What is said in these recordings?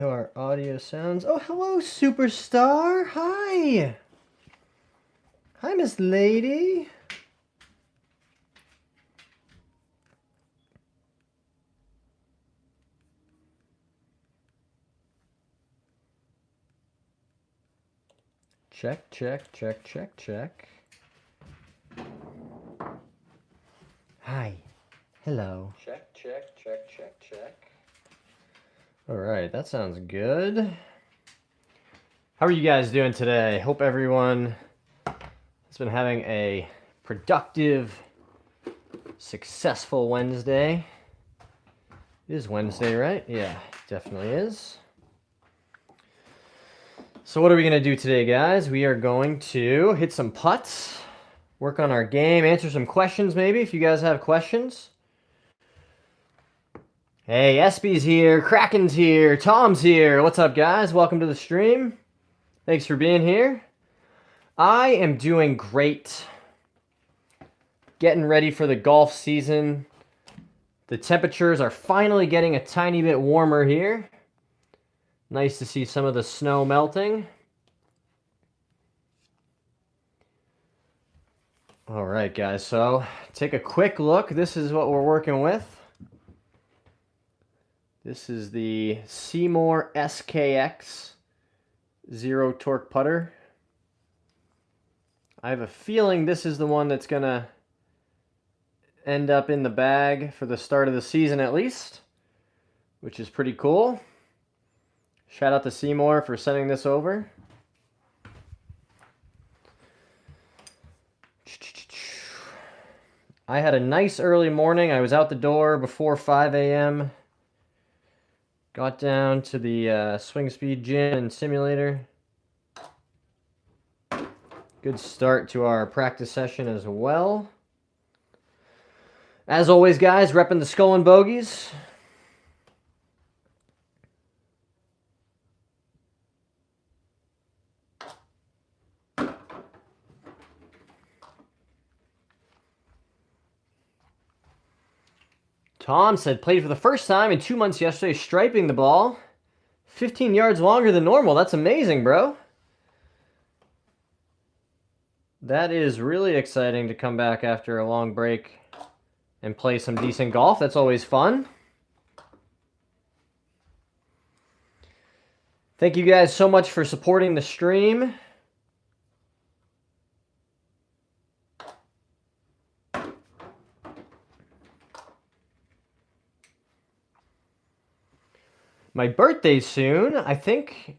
Our audio sounds. Oh, hello, superstar. Hi. Hi, Miss Lady. Check, check, check, check, check. Hi. Hello. Check, check, check, check, check. All right, that sounds good. How are you guys doing today? Hope everyone has been having a productive, successful Wednesday. It is Wednesday, right? Yeah, definitely is. So what are we going to do today, guys? We are going to hit some putts, work on our game, answer some questions maybe if you guys have questions. Hey, Espy's here, Kraken's here, Tom's here. What's up, guys? Welcome to the stream. Thanks for being here. I am doing great. Getting ready for the golf season. The temperatures are finally getting a tiny bit warmer here. Nice to see some of the snow melting. All right, guys, so take a quick look. This is what we're working with. This is the Seymour SKX Zero Torque Putter. I have a feeling this is the one that's going to end up in the bag for the start of the season at least, which is pretty cool. Shout out to Seymour for sending this over. I had a nice early morning. I was out the door before 5 a.m. Got down to the Swing Speed Gym and Simulator. Good start to our practice session as well. As always, guys, repping the Skull and Bogeys. Tom said, played for the first time in 2 months yesterday, striping the ball. 15 yards longer than normal. That's amazing, bro. That is really exciting to come back after a long break and play some decent golf. That's always fun. Thank you guys so much for supporting the stream. My birthday's soon. I think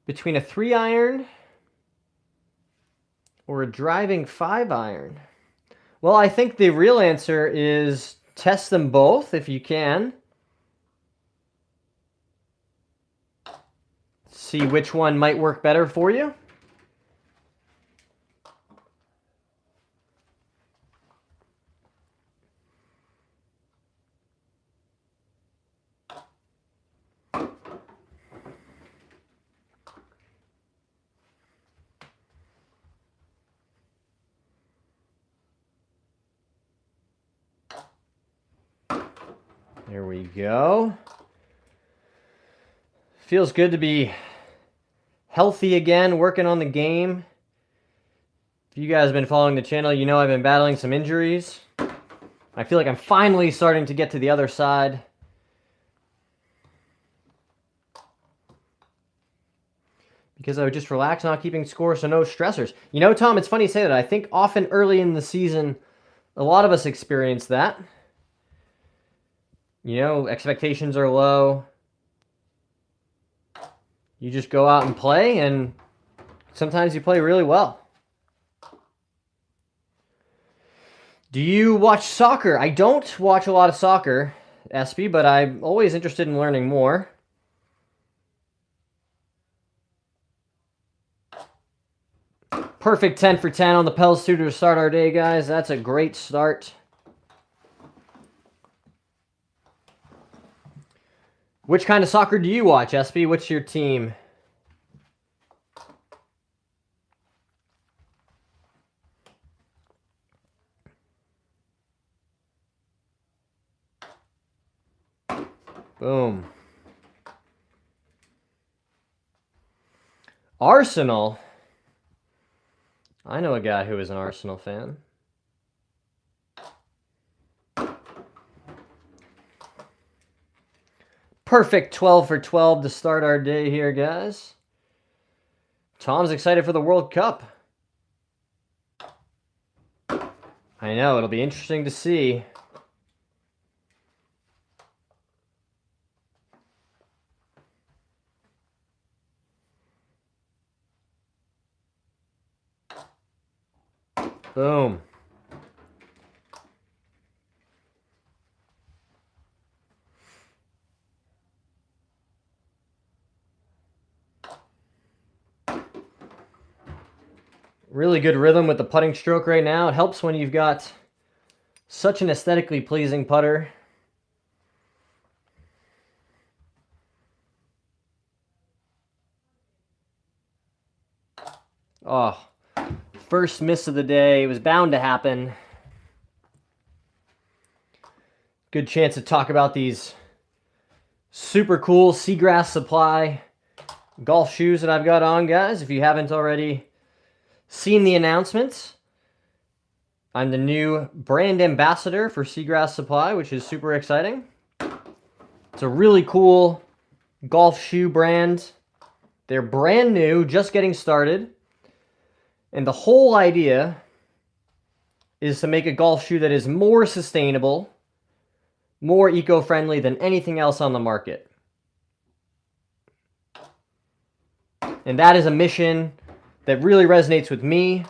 between a 3-iron or a driving 5-iron. Well, I think the real answer is test them both if you can. See which one might work better for you. There we go. Feels good to be healthy again, working on the game. If you guys have been following the channel, you know I've been battling some injuries. I feel like I'm finally starting to get to the other side. Because I would just relax, not keeping score, so no stressors. You know, Tom, it's funny you say that. I think often early in the season, a lot of us experience that. You know, expectations are low. You just go out and play, and sometimes you play really well. Do you watch soccer? I don't watch a lot of soccer, Espy, but I'm always interested in learning more. Perfect 10 for 10 on the Pels Tutor to start our day, guys. That's a great start. Which kind of soccer do you watch, Espy? What's your team? Boom. Arsenal. I know a guy who is an Arsenal fan. Perfect 12 for 12 to start our day here, guys. Tom's excited for the World Cup. I know, it'll be interesting to see. Boom. Really good rhythm with the putting stroke right now. It helps when you've got such an aesthetically pleasing putter. Oh, first miss of the day. It was bound to happen. Good chance to talk about these super cool Seagrass Supply golf shoes that I've got on, guys. If you haven't already seen the announcements, I'm the new brand ambassador for Seagrass Supply, which is super exciting. It's a really cool golf shoe brand. They're brand new, just getting started. And the whole idea is to make a golf shoe that is more sustainable, more eco-friendly than anything else on the market. And that is a mission that really resonates with me.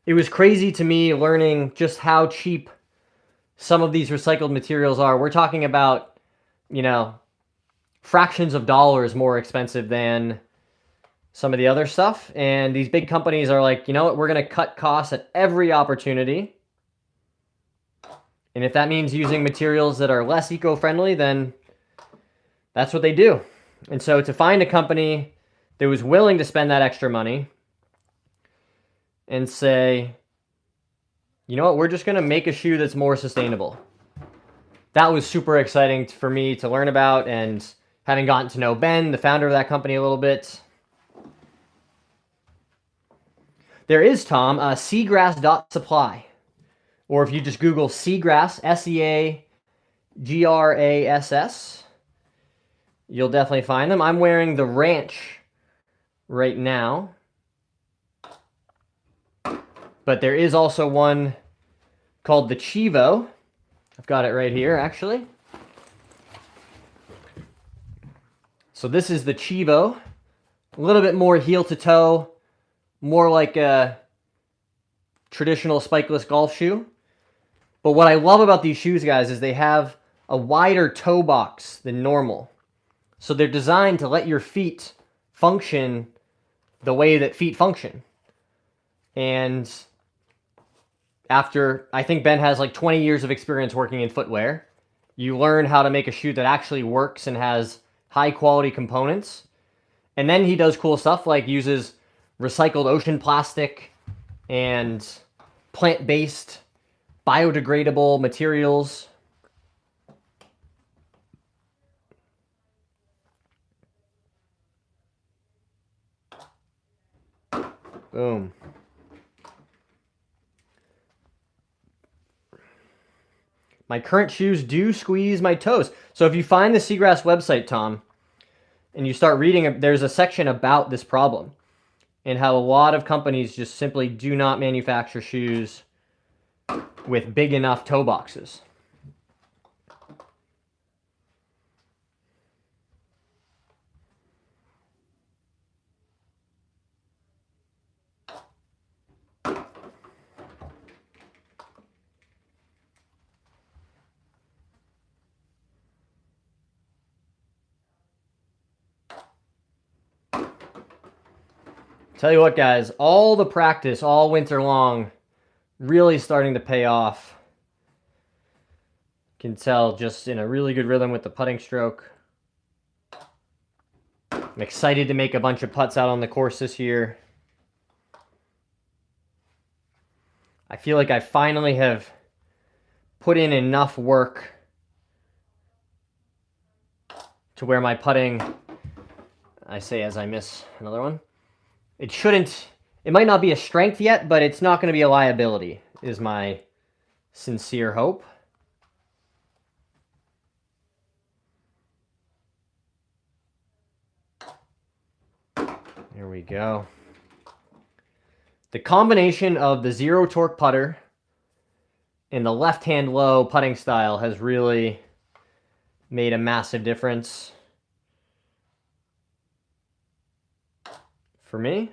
It was crazy to me learning just how cheap some of these recycled materials are. We're talking about, you know, fractions of dollars more expensive than some of the other stuff. And these big companies are like, you know what, we're going to cut costs at every opportunity. And if that means using materials that are less eco-friendly, then that's what they do. And so to find a company that was willing to spend that extra money and say, you know what, we're just going to make a shoe that's more sustainable. That was super exciting for me to learn about, and having gotten to know Ben, the founder of that company, a little bit. There is, Tom, seagrass.supply. Or if you just Google Seagrass, S-E-A-G-R-A-S-S, you'll definitely find them. I'm wearing the Ranch right now. But there is also one called the Chivo. I've got it right here, actually. So this is the Chivo. A little bit more heel to toe, more like a traditional spikeless golf shoe. But what I love about these shoes, guys, is they have a wider toe box than normal. So they're designed to let your feet function the way that feet function. And after, I think Ben has like 20 years of experience working in footwear, you learn how to make a shoe that actually works and has high quality components. And then he does cool stuff like uses recycled ocean plastic and plant-based biodegradable materials. Boom. My current shoes do squeeze my toes. So if you find the Seagrass website, Tom, and you start reading, there's a section about this problem and how a lot of companies just simply do not manufacture shoes with big enough toe boxes. Tell you what, guys, all the practice all winter long really starting to pay off. Can tell just in a really good rhythm with the putting stroke. I'm excited to make a bunch of putts out on the course this year. I feel like I finally have put in enough work to where my putting, I say as I miss another one. It shouldn't, it might not be a strength yet, but it's not going to be a liability, is my sincere hope. There we go. The combination of the zero torque putter and the left-hand low putting style has really made a massive difference for me.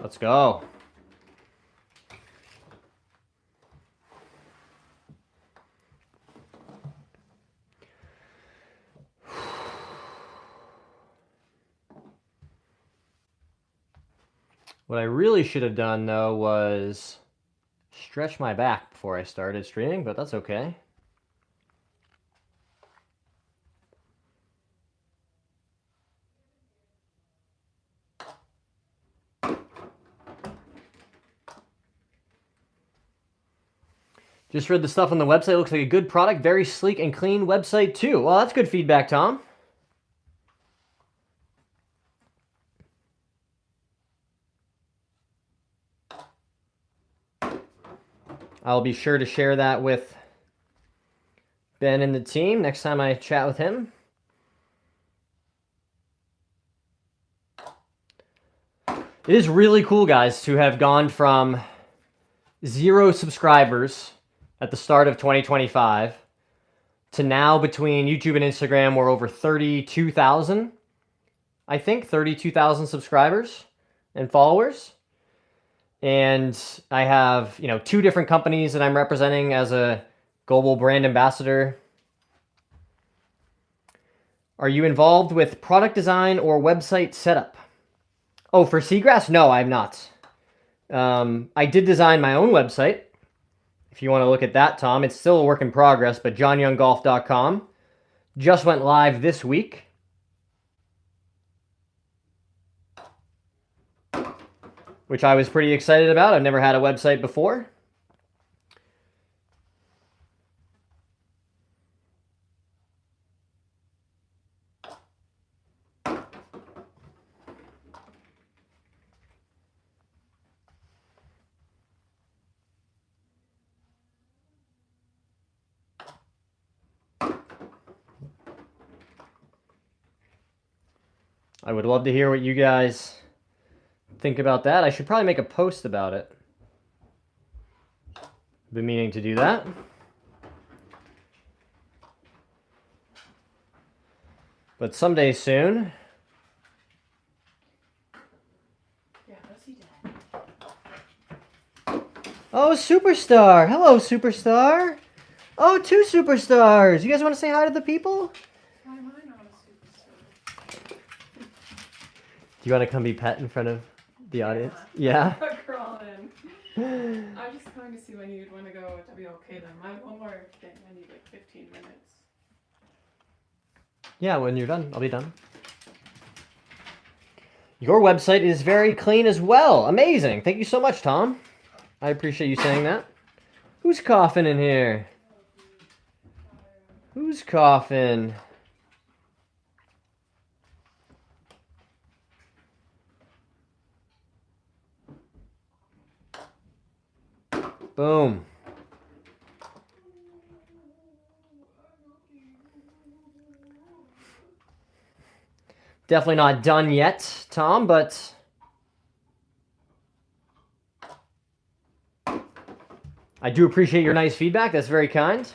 Let's go. What I really should have done, though, was stretch my back before I started streaming, but that's okay. Just read the stuff on the website. Looks like a good product. Very sleek and clean website, too. Well, that's good feedback, Tom. I'll be sure to share that with Ben and the team next time I chat with him. It is really cool, guys, to have gone from 0 subscribers at the start of 2025 to now between YouTube and Instagram we're over 32,000. I think 32,000 subscribers and followers. And I have, 2 different companies that I'm representing as a global brand ambassador. Are you involved with product design or website setup? Oh, for Seagrass? No, I'm not. I did design my own website. If you want to look at that, Tom, it's still a work in progress, but johnyounggolf.com just went live this week. Which I was pretty excited about. I've never had a website before. I would love to hear what you guys think about that. I should probably make a post about it. Been meaning to do that. But someday soon. Yeah, go see Dad. Oh, Superstar. Hello, Superstar. Oh, 2 superstars. You guys want to say hi to the people? Why am I not a superstar? Do you want to come be pet in front of the audience? Yeah? Crawl in. I'm just going to see when you'd want to go to be okay then. I have one more thing. I need like 15 minutes. Yeah, when you're done, I'll be done. Your website is very clean as well. Amazing. Thank you so much, Tom. I appreciate you saying that. Who's coughing in here? Who's coughing? Boom. Definitely not done yet, Tom, but I do appreciate your nice feedback. That's very kind.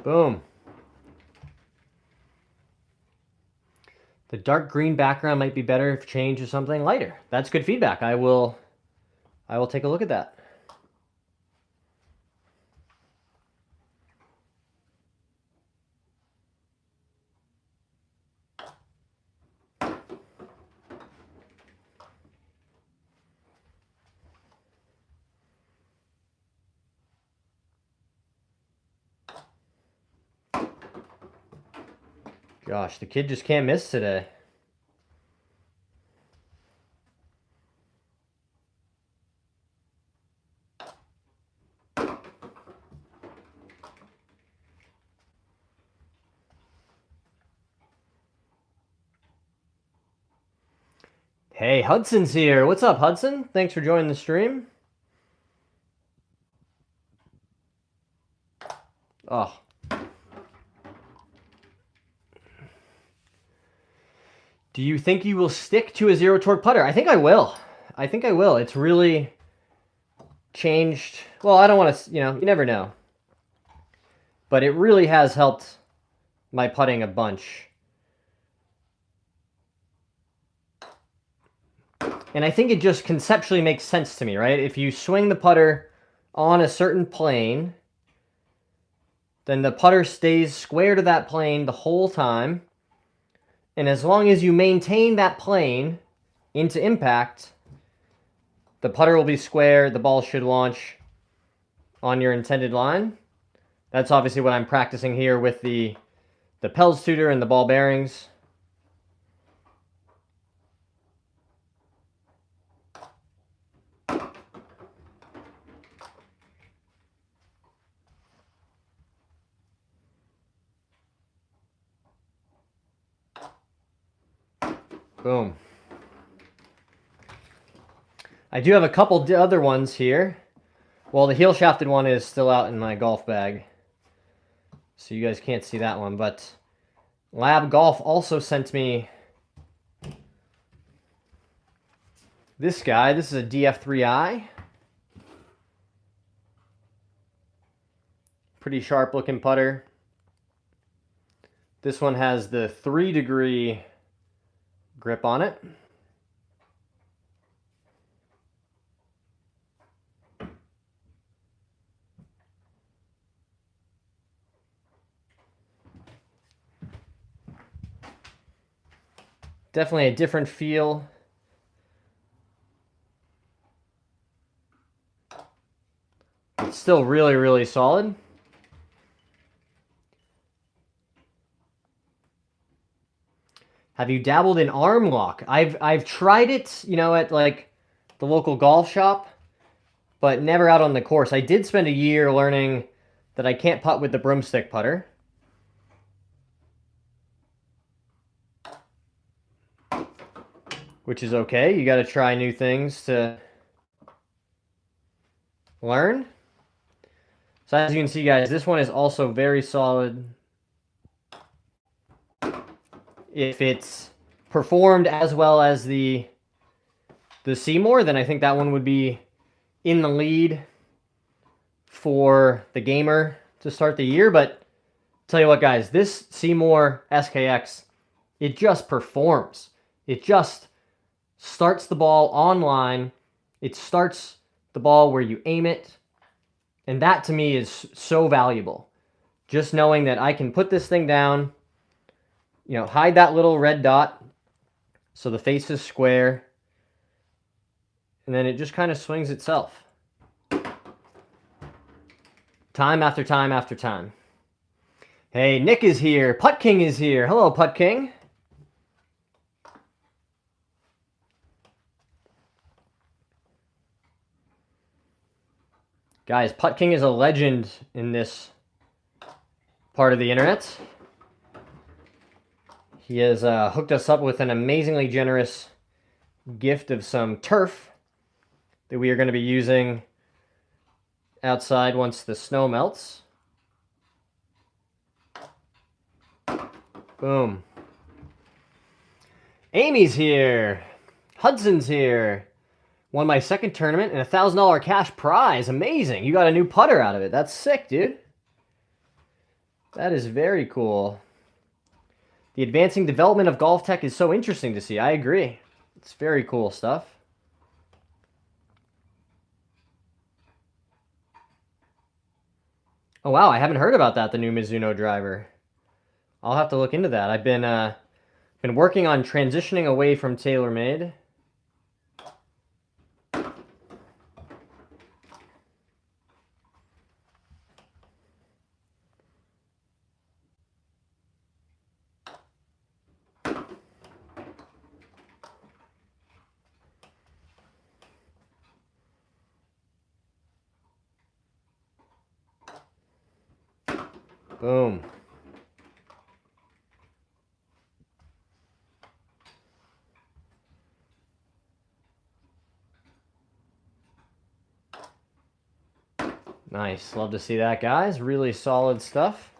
Boom. The dark green background might be better if changed to something lighter. That's good feedback. I will take a look at that. Gosh, the kid just can't miss today. Hey, Hudson's here. What's up, Hudson? Thanks for joining the stream. Oh. Do you think you will stick to a zero torque putter? I think I will. I think I will. It's really changed. Well, I don't want to, you never know. But it really has helped my putting a bunch. And I think it just conceptually makes sense to me, right? If you swing the putter on a certain plane, then the putter stays square to that plane the whole time. And as long as you maintain that plane into impact, the putter will be square, the ball should launch on your intended line. That's obviously what I'm practicing here with the Pels tutor and the ball bearings. Boom. I do have a couple other ones here. Well, the heel shafted one is still out in my golf bag, so you guys can't see that one. But Lab Golf also sent me this guy. This is a DF3i. Pretty sharp looking putter. This one has the 3-degree grip on it. Definitely a different feel. It's still really, really solid. Have you dabbled in arm lock? I've tried it, at like the local golf shop, but never out on the course. I did spend a year learning that I can't putt with the broomstick putter. Which is okay. You got to try new things to learn. So as you can see, guys, this one is also very solid. If it's performed as well as the Seymour, then I think that one would be in the lead for the gamer to start the year. But tell you what, guys, this Seymour SKX, it just performs. It just starts the ball online. It starts the ball where you aim it. And that to me is so valuable. Just knowing that I can put this thing down, hide that little red dot so the face is square, and then it just kind of swings itself. Time after time after time. Hey, Nick is here. Putt King is here. Hello, Putt King. Guys, Putt King is a legend in this part of the internet. He has hooked us up with an amazingly generous gift of some turf that we are going to be using outside once the snow melts. Boom. Amy's here. Hudson's here. Won my second tournament and a $1,000 cash prize. Amazing. You got a new putter out of it. That's sick, dude. That is very cool. The advancing development of golf tech is so interesting to see. I agree. It's very cool stuff. Oh, wow. I haven't heard about that, the new Mizuno driver. I'll have to look into that. I've been working on transitioning away from TaylorMade. Boom. Nice. Love to see that, guys. Really solid stuff.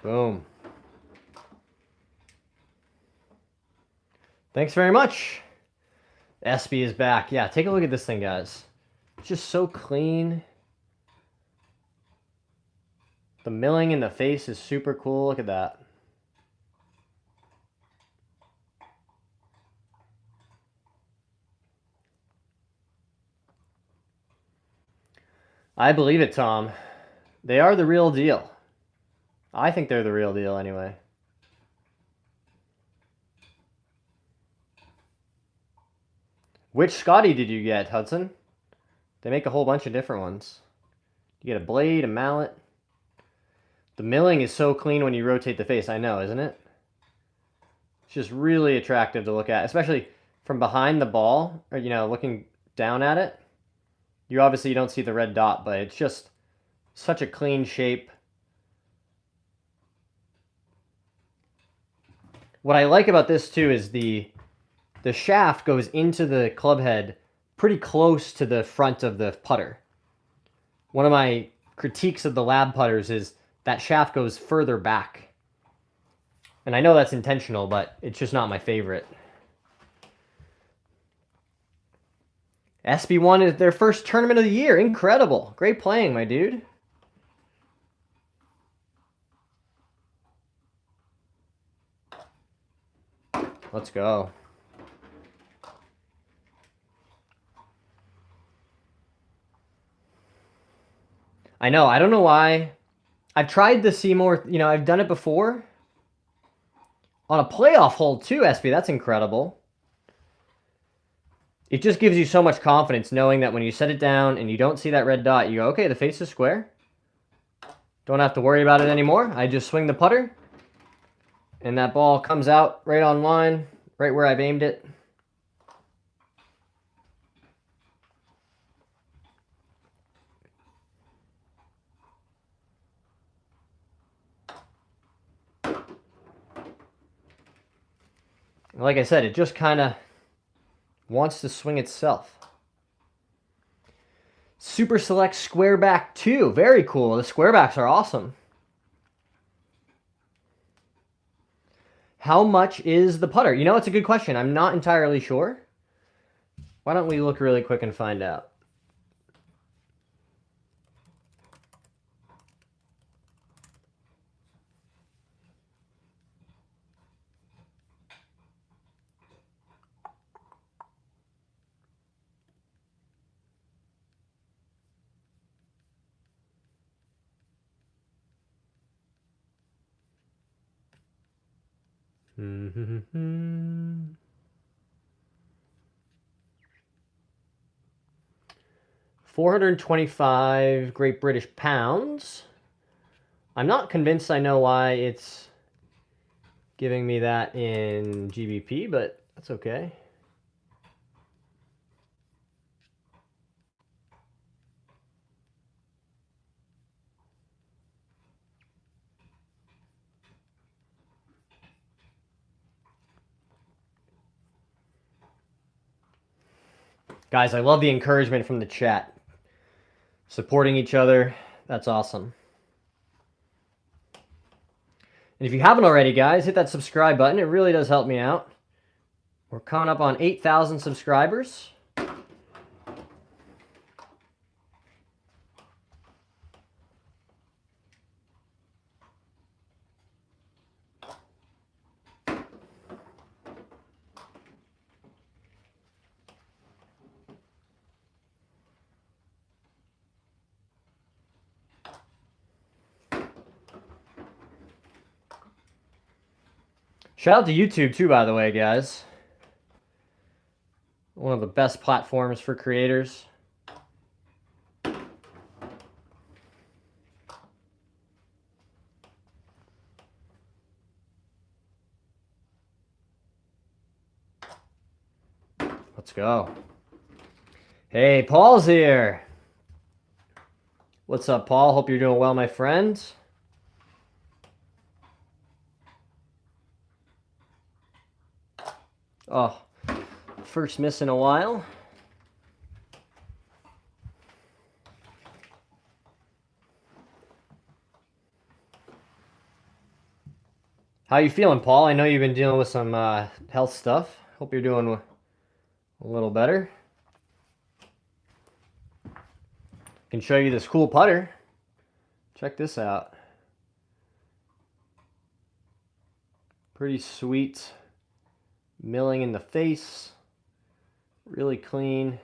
Boom. Thanks very much. SB is back. Yeah, take a look at this thing, guys. It's just so clean. The milling in the face is super cool. Look at that. I believe it, Tom. They are the real deal. I think they're the real deal anyway. Which Scotty did you get, Hudson? They make a whole bunch of different ones. You get a blade, a mallet. The milling is so clean when you rotate the face. I know, isn't it? It's just really attractive to look at, especially from behind the ball, or, you know, looking down at it. You obviously don't see the red dot, but it's just such a clean shape. What I like about this too is the shaft goes into the club head pretty close to the front of the putter. One of my critiques of the lab putters is that shaft goes further back. And I know that's intentional, but it's just not my favorite. SB won is their first tournament of the year. Incredible. Great playing, my dude. Let's go. I know. I don't know why. I've tried the Seymour. You know, I've done it before. On a playoff hole too, SB. That's incredible. It just gives you so much confidence knowing that when you set it down and you don't see that red dot, you go, okay, the face is square. Don't have to worry about it anymore. I just swing the putter. And that ball comes out right on line, right where I've aimed it. Like I said, it just kind of wants to swing itself. Super Select Squareback 2. Very cool. The squarebacks are awesome. How much is the putter? You know, it's a good question. I'm not entirely sure. Why don't we look really quick and find out? $425 Great British pounds. I'm not convinced I know why it's giving me that in GBP, but that's okay. Guys, I love the encouragement from the chat. supporting each other. That's awesome. And if you haven't already, guys, hit that subscribe button. It really does help me out. We're coming up on 8,000 subscribers. Shout out to YouTube too, by the way, guys. One of the best platforms for creators. Let's go. Hey, Paul's here. What's up, Paul? Hope you're doing well, my friend. Oh, first miss in a while. How you feeling, Paul? I know you've been dealing with some health stuff. Hope you're doing a little better. Can show you this cool putter. Check this out. Pretty sweet. Milling in the face. Really clean.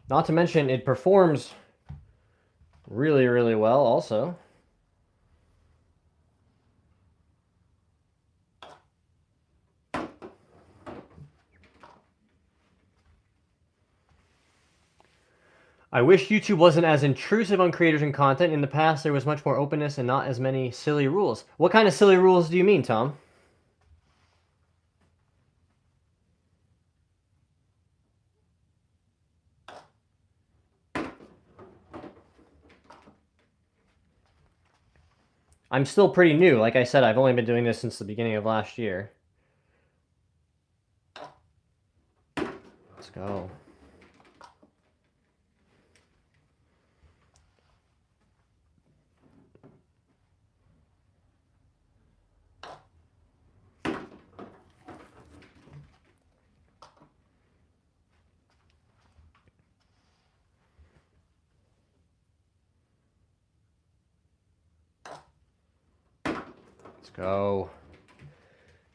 Not to mention, it performs really, really well also. I wish YouTube wasn't as intrusive on creators and content. In the past, there was much more openness and not as many silly rules. What kind of silly rules do you mean, Tom? I'm still pretty new. Like I said, I've only been doing this since the beginning of last year. Let's go. Let's go.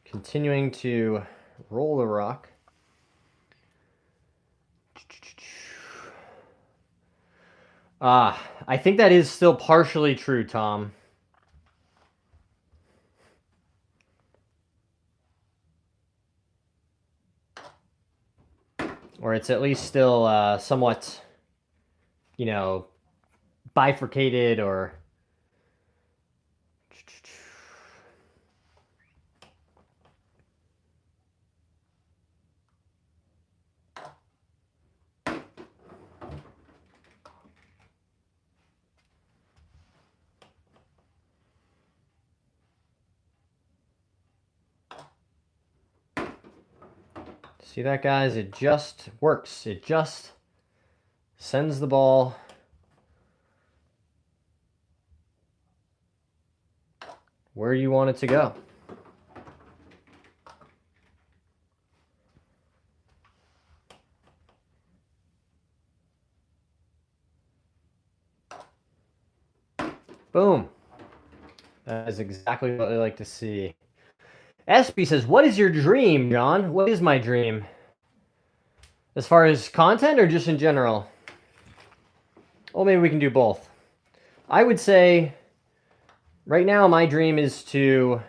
Continuing to roll the rock. I think that is still partially true, Tom. Or it's at least still somewhat, you know, bifurcated or... See that, guys? It just works. It just sends the ball where you want it to go. Boom. That is exactly what I like to see. SB says, what is your dream, John? What is my dream? As far as content or just in general? Well, maybe we can do both. I would say right now my dream is to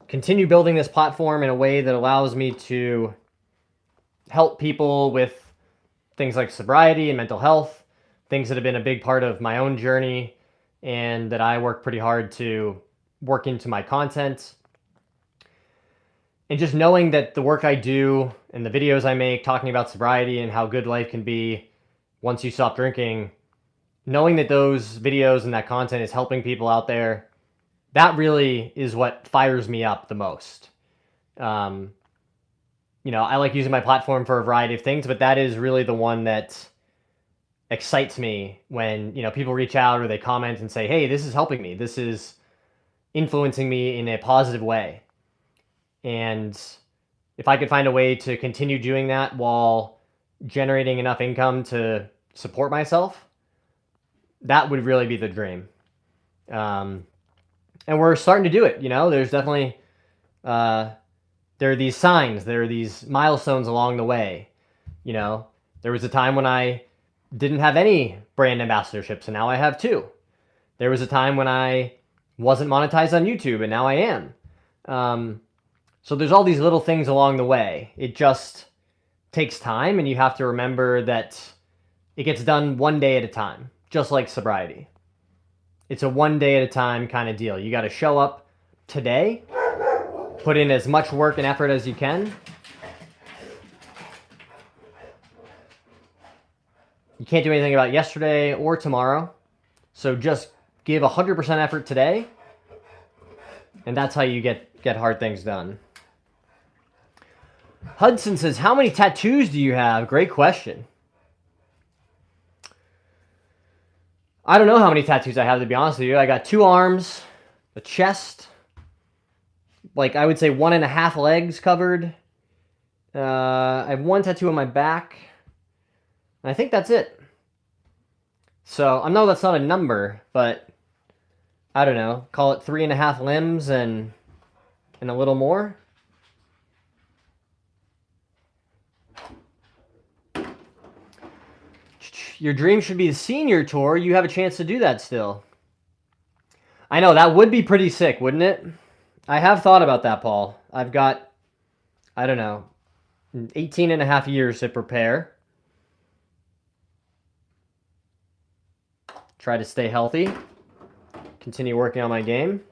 continue building this platform in a way that allows me to help people with things like sobriety and mental health, things that have been a big part of my own journey and that I work pretty hard to work into my content. And just knowing that the work I do and the videos I make talking about sobriety and how good life can be once you stop drinking, knowing that those videos and that content is helping people out there, that really is what fires me up the most. You know, I like using my platform for a variety of things, but that is really the one that excites me when, you know, people reach out or they comment and say, hey, this is helping me. This is influencing me in a positive way. And if I could find a way to continue doing that while generating enough income to support myself, that would really be the dream. And we're starting to do it. You know, there's definitely, there are these signs, there are these milestones along the way. You know, there was a time when I didn't have any brand ambassadorships, and now I have 2. There was a time when I wasn't monetized on YouTube, and now I am. So there's all these little things along the way. It just takes time, and you have to remember that it gets done one day at a time, just like sobriety. It's a one day at a time kind of deal. You got to show up today, put in as much work and effort as you can. You can't do anything about yesterday or tomorrow. So just give 100% effort today, and that's how you get hard things done. Hudson says, how many tattoos do you have? Great question. I don't know how many tattoos I have, to be honest with you. I got 2 arms, a chest, like I would say 1.5 legs covered. I have 1 tattoo on my back. And I think that's it. So I know that's not a number, but I don't know. Call it 3.5 limbs and a little more. Your dream should be the senior tour. You have a chance to do that still. I know, that would be pretty sick, wouldn't it? I have thought about that, Paul. I've got, I don't know, 18.5 years to prepare. Try to stay healthy. Continue working on my game.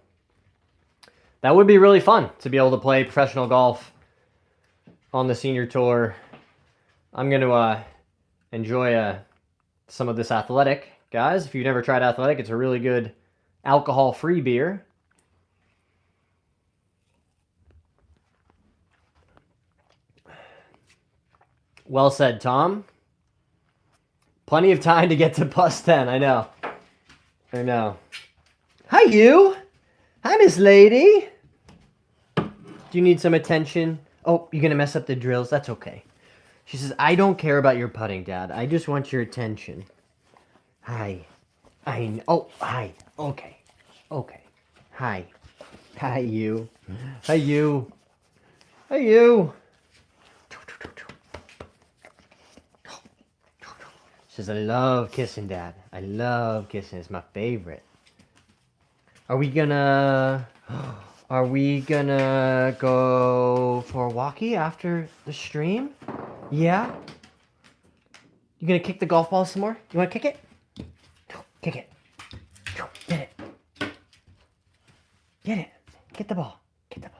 That would be really fun to be able to play professional golf on the senior tour. I'm going to enjoy some of this Athletic. Guys, if you've never tried Athletic, it's a really good alcohol-free beer. Well said, Tom. Plenty of time to get to plus 10, I know. I know. Hi, you. Hi, Miss Lady. Do you need some attention? Oh, you're going to mess up the drills? That's okay. She says, I don't care about your putting, Dad. I just want your attention. Hi. Oh, hi. Okay. Okay. Hi. Hi, you. Hi, you. Hi, you. She says, I love kissing, Dad. I love kissing. It's my favorite. Are we gonna go for a walkie after the stream? Yeah? You gonna kick the golf ball some more? You wanna kick it? Kick it. Get it. Get it. Get the ball. Get the ball.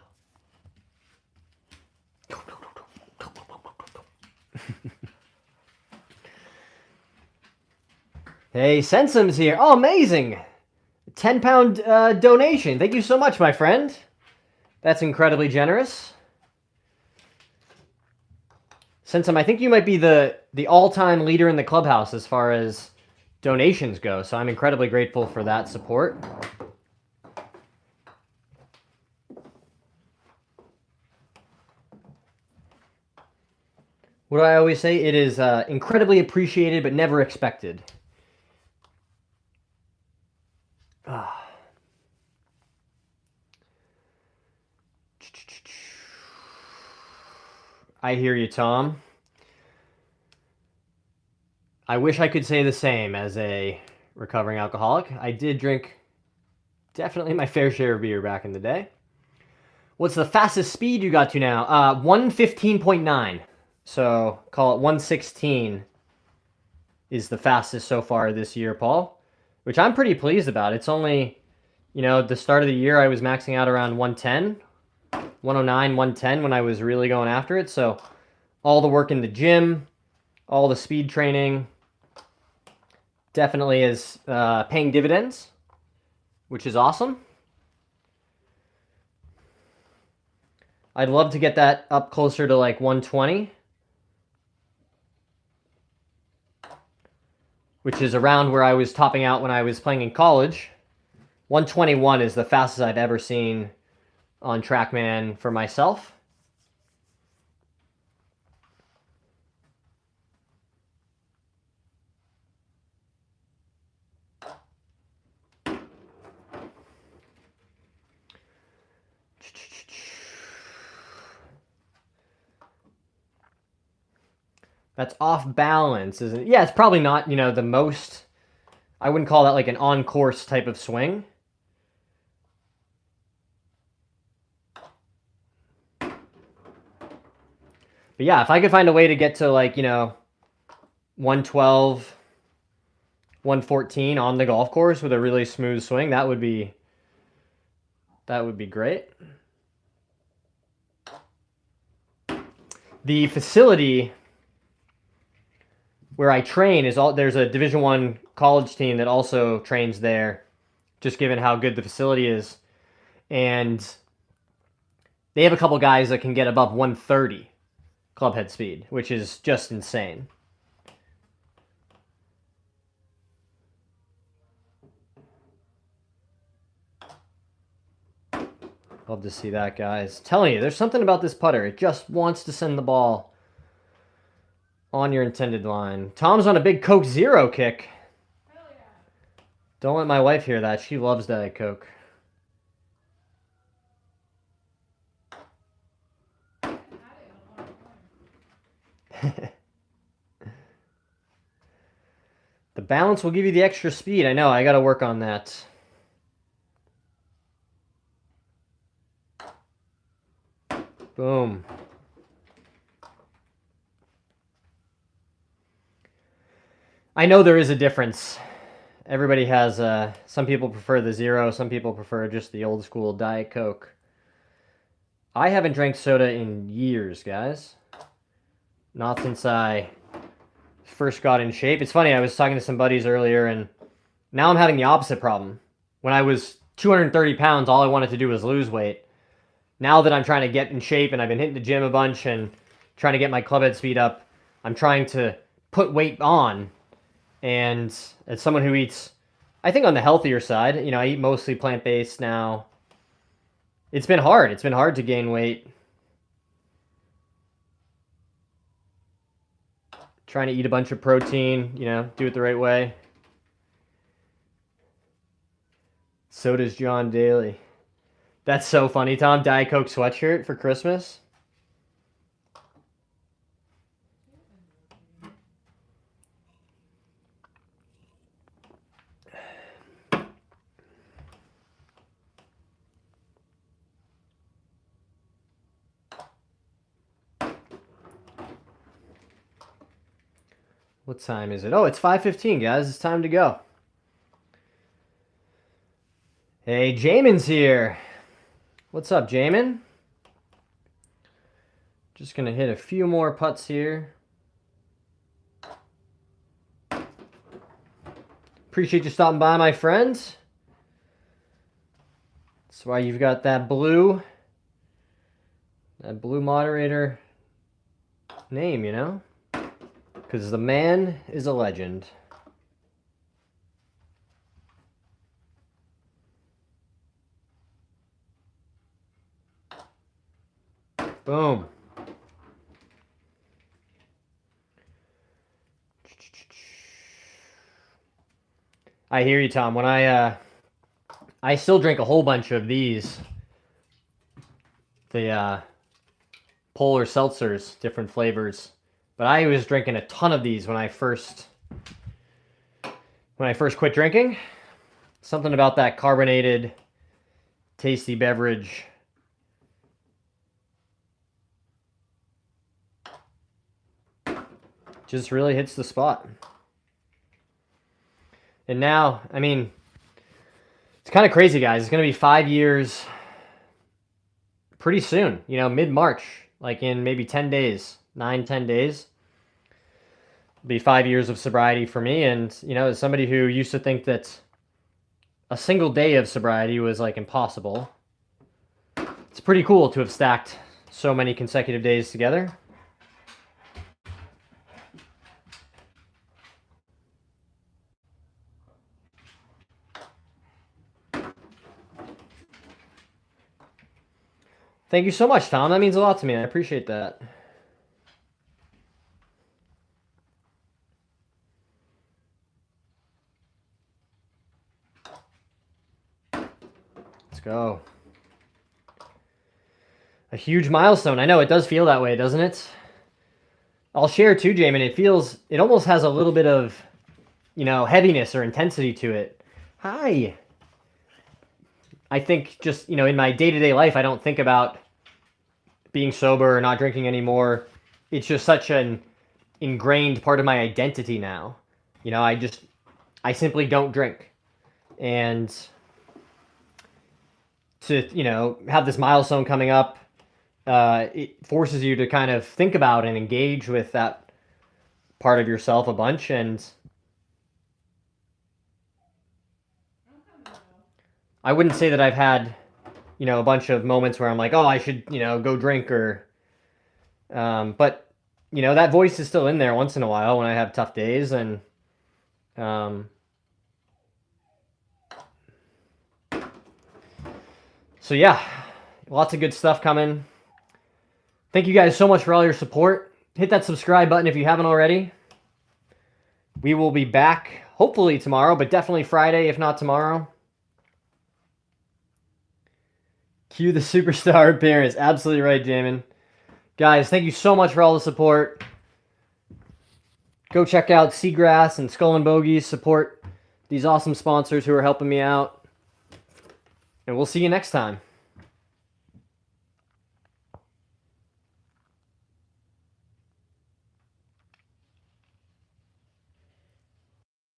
Hey, Sensim's here. Oh, amazing. 10-pound donation. Thank you so much, my friend. That's incredibly generous. Sensum, I think you might be the all-time leader in the clubhouse as far as donations go, so I'm incredibly grateful for that support. What do I always say? It is incredibly appreciated but never expected. I hear you, Tom. I wish I could say the same as a recovering alcoholic. I did drink definitely my fair share of beer back in the day. What's the fastest speed you got to now? 1:15.9. So call it 1:16 is the fastest so far this year, Paul, which I'm pretty pleased about. It's only, you know, the start of the year I was maxing out around 1:10. 109, 110 when I was really going after it. So all the work in the gym, all the speed training definitely is paying dividends, which is awesome. I'd love to get that up closer to like 120, which is around where I was topping out when I was playing in college. 121 is the fastest I've ever seen on TrackMan for myself. That's off balance, isn't it? Yeah, it's probably not, you know, the most... I wouldn't call that like an on-course type of swing. But yeah, if I could find a way to get to like, you know, 112, 114 on the golf course with a really smooth swing, that would be great. The facility where I train is there's a Division I college team that also trains there, just given how good the facility is. And they have a couple guys that can get above 130 club head speed, which is just insane. Love to see that, guys. Telling you, there's something about this putter. It just wants to send the ball on your intended line. Tom's on a big Coke Zero kick. Hell yeah. Don't let my wife hear that. She loves Diet Coke. The balance will give you the extra speed. I know, I got to work on that. Boom. I know there is a difference. Everybody has, some people prefer the Zero, some people prefer just the old school Diet Coke. I haven't drank soda in years, guys. Not since I first got in shape. It's funny, I was talking to some buddies earlier, and now I'm having the opposite problem. When I was 230 pounds, all I wanted to do was lose weight. Now that I'm trying to get in shape and I've been hitting the gym a bunch and trying to get my club head speed up, I'm trying to put weight on. And as someone who eats, I think on the healthier side, you know, I eat mostly plant-based now. It's been hard. It's been hard to gain weight. Trying to eat a bunch of protein, you know, do it the right way. So does John Daly. That's so funny, Tom. Diet Coke sweatshirt for Christmas. What time is it? Oh, it's 5:15, guys. It's time to go. Hey, Jamin's here. What's up, Jamin? Just gonna hit a few more putts here. Appreciate you stopping by, my friends. That's why you've got that blue moderator name, you know? Because the man is a legend. Boom. I hear you, Tom. When I still drink a whole bunch of these, the polar seltzers, different flavors. But I was drinking a ton of these when I first quit drinking. Something about that carbonated, tasty beverage. Just really hits the spot. And now, I mean, it's kind of crazy, guys. It's going to be 5 years pretty soon, you know, mid-March, like in maybe 10 days, 9-10 days. It'll be 5 years of sobriety for me. And, you know, as somebody who used to think that a single day of sobriety was like impossible, it's pretty cool to have stacked so many consecutive days together. Thank you so much, Tom. That means a lot to me. I appreciate that. Let's go. A huge milestone. I know it does feel that way, doesn't it? I'll share too, Jamin. It almost has a little bit of, you know, heaviness or intensity to it. Hi. I think just, you know, in my day-to-day life, I don't think about being sober or not drinking anymore. It's just such an ingrained part of my identity now. You know, I simply don't drink. And to, you know, have this milestone coming up, it forces you to kind of think about and engage with that part of yourself a bunch. And I wouldn't say that I've had, you know, a bunch of moments where I'm like, oh, I should, you know, go drink or, but, you know, that voice is still in there once in a while when I have tough days. And, so yeah, lots of good stuff coming. Thank you guys so much for all your support. Hit that subscribe button if you haven't already. We will be back hopefully tomorrow, but definitely Friday, if not tomorrow. Cue the superstar appearance. Absolutely right, Jamin. Guys, thank you so much for all the support. Go check out Seagrass and Skull and Bogeys. Support these awesome sponsors who are helping me out. And we'll see you next time.